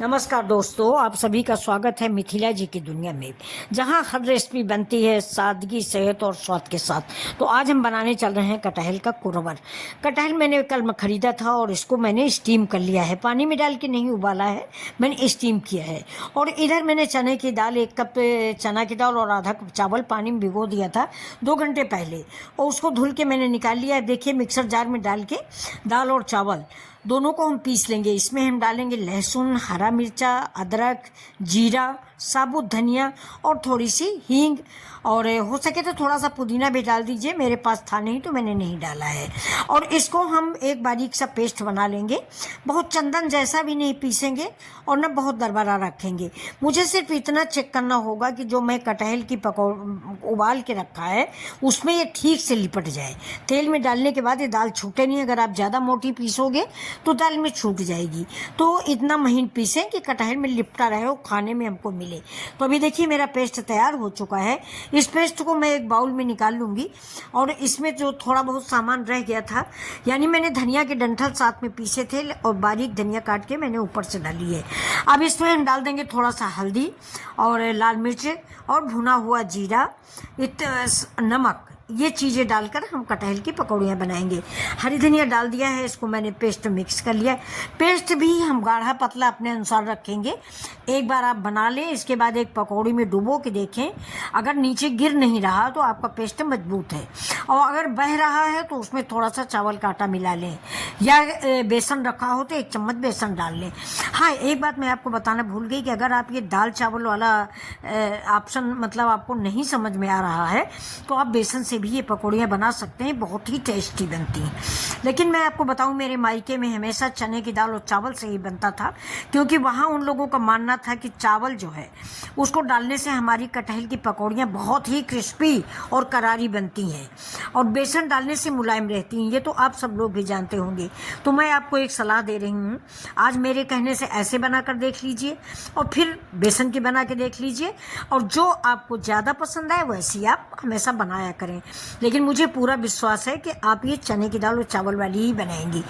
नमस्कार दोस्तों, आप सभी का स्वागत है मिथिला जी की दुनिया में, जहां हर रेसिपी बनती है सादगी, सेहत और स्वाद के साथ। तो आज हम बनाने चल रहे हैं कटहल का कुरवर। कटहल मैंने कल खरीदा था और इसको मैंने स्टीम कर लिया है, पानी में डाल के नहीं उबाला है, मैंने स्टीम किया है। और इधर मैंने चने की दाल, 1 कप चना की दाल और आधा कप चावल पानी में भिगो दिया था 2 घंटे पहले, और उसको धुल के मैंने निकाल लिया है। देखिए, मिक्सर जार में डाल के दाल और चावल दोनों को हम पीस लेंगे। इसमें हम डालेंगे लहसुन, हरा मिर्चा, अदरक, जीरा, साबुत धनिया और थोड़ी सी हींग, और हो सके तो थोड़ा सा पुदीना भी डाल दीजिए। मेरे पास था नहीं तो मैंने नहीं डाला है। और इसको हम एक बारीक सा पेस्ट बना लेंगे। बहुत चंदन जैसा भी नहीं पीसेंगे और न बहुत दरबरा रखेंगे। मुझे सिर्फ इतना चेक करना होगा कि जो मैं कटहल की उबाल के रखा है उसमें ये ठीक से लिपट जाए। तेल में डालने के बाद ये दाल छूटे नहीं। अगर आप ज़्यादा मोटी पीसोगे तो दाल में छूट जाएगी। तो इतना महीन पीसें कि कटहल में लिपटा रहे हो, खाने में हमको मिले। तो अभी देखिए, मेरा पेस्ट तैयार हो चुका है। इस पेस्ट को मैं एक बाउल में निकाल लूँगी। और इसमें जो थोड़ा बहुत सामान रह गया था, यानी मैंने धनिया के डंठल साथ में पीसे थे और बारीक धनिया काट के मैंने ऊपर से डाली है। अब इसमें हम डाल देंगे थोड़ा सा हल्दी और लाल मिर्च और भुना हुआ जीरा, नमक। ये चीज़ें डालकर हम कटहल की पकौड़ियाँ बनाएंगे। हरी धनिया डाल दिया है, इसको मैंने पेस्ट मिक्स कर लिया है। पेस्ट भी हम गाढ़ा पतला अपने अनुसार रखेंगे। एक बार आप बना लें, इसके बाद एक पकौड़ी में डुबो के देखें। अगर नीचे गिर नहीं रहा तो आपका पेस्ट मजबूत है, और अगर बह रहा है तो उसमें थोड़ा सा चावल का आटा मिला लें, या बेसन रखा हो तो 1 चम्मच बेसन डाल लें। हाँ, एक बात मैं आपको बताना भूल गई कि अगर आप ये दाल चावल वाला ऑप्शन मतलब आपको नहीं समझ में आ रहा है तो आप बेसन से भी ये पकौड़ियाँ बना सकते हैं, बहुत ही टेस्टी बनती हैं। लेकिन मैं आपको बताऊं, मेरे मायके में हमेशा चने की दाल और चावल से ही बनता था, क्योंकि वहाँ उन लोगों का मानना था कि चावल जो है उसको डालने से हमारी कटहल की पकौड़ियाँ बहुत ही क्रिस्पी और करारी बनती हैं, और बेसन डालने से मुलायम रहती हैं। ये तो आप सब लोग भी जानते होंगे। तो मैं आपको एक सलाह दे रही हूँ, आज मेरे कहने से ऐसे बना कर देख लीजिए और फिर बेसन की बना के देख लीजिए, और जो आपको ज़्यादा पसंद आए वैसी आप हमेशा बनाया करें। लेकिन मुझे पूरा विश्वास है कि आप ये चने की दाल और चावल वाली ही बनाएंगी।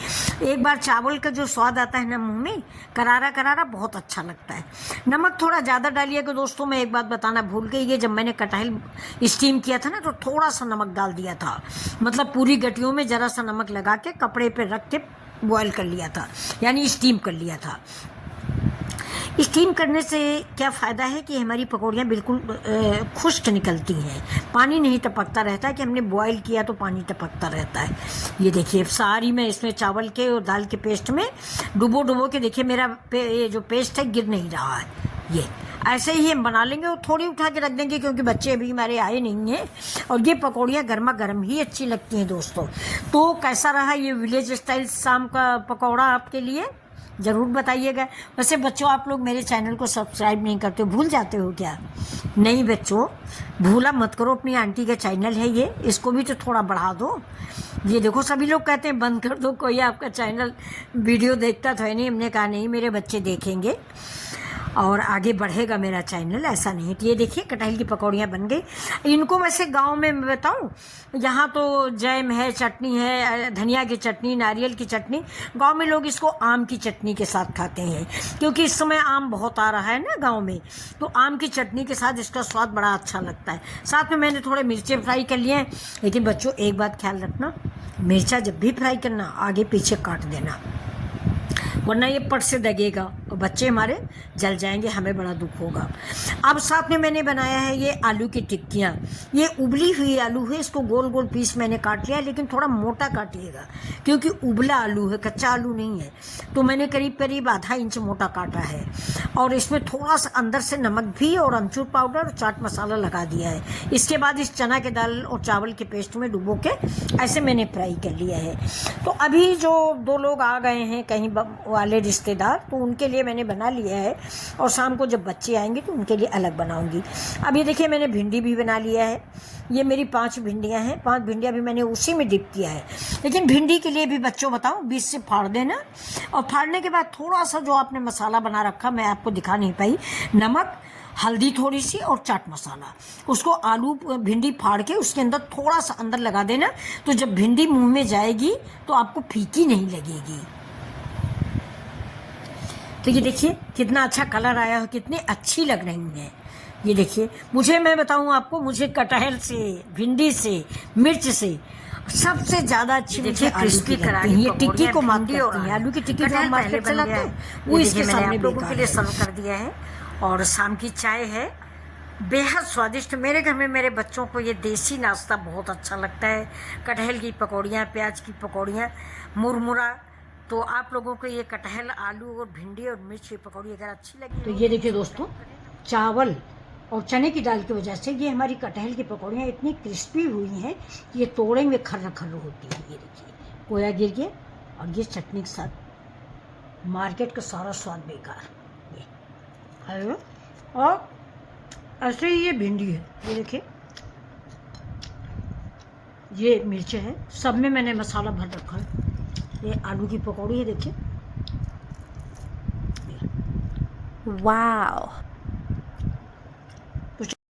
एक बार चावल का जो स्वाद आता है ना मुंह में, करारा करारा, बहुत अच्छा लगता है। नमक थोड़ा ज़्यादा डालिएगा दोस्तों। मैं एक बात बताना भूल गई, ये जब मैंने कटहल स्टीम किया था ना तो थोड़ा सा नमक डाल दिया था, मतलब पूरी गटियों में ज़रा सा नमक लगा के कपड़े पे रख के बॉयल कर लिया था, यानी स्टीम कर लिया था। स्टीम करने से क्या फ़ायदा है कि हमारी पकौड़ियाँ बिल्कुल खुश्क निकलती हैं, पानी नहीं टपकता रहता है कि हमने बॉयल किया तो पानी टपकता रहता है। ये देखिए, सारी मैं इसमें चावल के और दाल के पेस्ट में डुबो के देखिए, मेरा ये जो पेस्ट है गिर नहीं रहा है। ये ऐसे ही हम बना लेंगे और थोड़ी उठा के रख देंगे, क्योंकि बच्चे अभी हमारे आए नहीं हैं, और ये पकौड़ियाँ गर्मा गर्म ही अच्छी लगती हैं दोस्तों। तो कैसा रहा ये विलेज स्टाइल शाम का पकौड़ा आपके लिए, ज़रूर बताइएगा। वैसे बच्चों, आप लोग मेरे चैनल को सब्सक्राइब नहीं करते, भूल जाते हो क्या? नहीं बच्चों, भूला मत करो। अपनी आंटी का चैनल है ये, इसको भी तो थोड़ा बढ़ा दो। ये देखो, सभी लोग कहते हैं बंद कर दो, कोई आपका चैनल वीडियो देखता तो है नहीं। हमने कहा नहीं, मेरे बच्चे देखेंगे और आगे बढ़ेगा मेरा चैनल, ऐसा नहीं। तो ये देखिए, कटहल की पकौड़ियाँ बन गई। इनको वैसे गांव में मैं बताऊं, यहाँ तो जैम है, चटनी है, धनिया की चटनी, नारियल की चटनी। गांव में लोग इसको आम की चटनी के साथ खाते हैं, क्योंकि इस समय आम बहुत आ रहा है ना गांव में, तो आम की चटनी के साथ इसका स्वाद बड़ा अच्छा लगता है। साथ में मैंने थोड़े मिर्चें फ्राई कर लिए हैं। लेकिन बच्चों, एक बात ख्याल रखना, मिर्चा जब भी फ्राई करना आगे पीछे काट देना, वरना ये पट से दगेगा और बच्चे हमारे जल जाएंगे, हमें बड़ा दुख होगा। अब साथ में मैंने बनाया है ये आलू की टिक्कियाँ। ये उबली हुई आलू है, इसको गोल गोल पीस मैंने काट लिया, लेकिन थोड़ा मोटा काटिएगा, क्योंकि उबला आलू है, कच्चा आलू नहीं है। तो मैंने करीब करीब ½ इंच मोटा काटा है, और इसमें थोड़ा सा अंदर से नमक भी और अमचूर पाउडर और चाट मसाला लगा दिया है। इसके बाद इस चना के दाल और चावल के पेस्ट में डुबो के ऐसे मैंने फ्राई कर लिया है। तो अभी जो 2 लोग आ गए हैं कहीं वाले रिश्तेदार, तो उनके लिए मैंने बना लिया है, और शाम को जब बच्चे आएंगे तो उनके लिए अलग बनाऊंगी। अब ये देखिए, मैंने भिंडी भी बना लिया है। ये मेरी 5 भिंडियाँ हैं, 5 भिंडियाँ भी मैंने उसी में डिप किया है। लेकिन भिंडी के लिए भी बच्चों बताऊं, बीच से फाड़ देना, और फाड़ने के बाद थोड़ा सा जो आपने मसाला बना रखा, मैं आपको दिखा नहीं पाई, नमक, हल्दी थोड़ी सी और चाट मसाला, उसको आलू भिंडी फाड़ के उसके अंदर थोड़ा सा अंदर लगा देना। तो जब भिंडी मुंह में जाएगी तो आपको फीकी नहीं लगेगी। तो ये देखिए कितना अच्छा कलर आया है, कितनी अच्छी लग रही है। ये देखिए, मुझे, मैं बताऊं आपको, मुझे कटहल से, भिंडी से, मिर्च से सबसे ज्यादा अच्छी मुझे क्रिस्पी करारी ये टिक्की को मांगती और आलू की टिक्की जो हम मार्केट से लाते हैं वो इसके सामने आप लोगों के लिए सर्व कर दिया है। और शाम की चाय है, बेहद स्वादिष्ट। मेरे घर में मेरे बच्चों को ये देसी नाश्ता बहुत अच्छा लगता है। कटहल की पकौड़ियाँ, प्याज की पकौड़ियाँ, मुरमुरा। तो आप लोगों को ये कटहल, आलू और भिंडी और मिर्च की पकौड़ी अगर अच्छी लगी तो ये देखिए दोस्तों, चावल और चने की दाल की वजह से ये हमारी कटहल की पकौड़ियाँ इतनी क्रिस्पी हुई हैं कि ये तोड़े में खर्र खर्र होती है। ये देखिए कोया गिर गया और ये चटनी के साथ मार्केट का सारा स्वाद बेकार। ये हेलो, और ऐसे ही ये भिंडी है, ये देखिए, ये मिर्च है, सब में मैंने मसाला भर रखा है। ये आलू की पकौड़ी है, देखिए, वाह।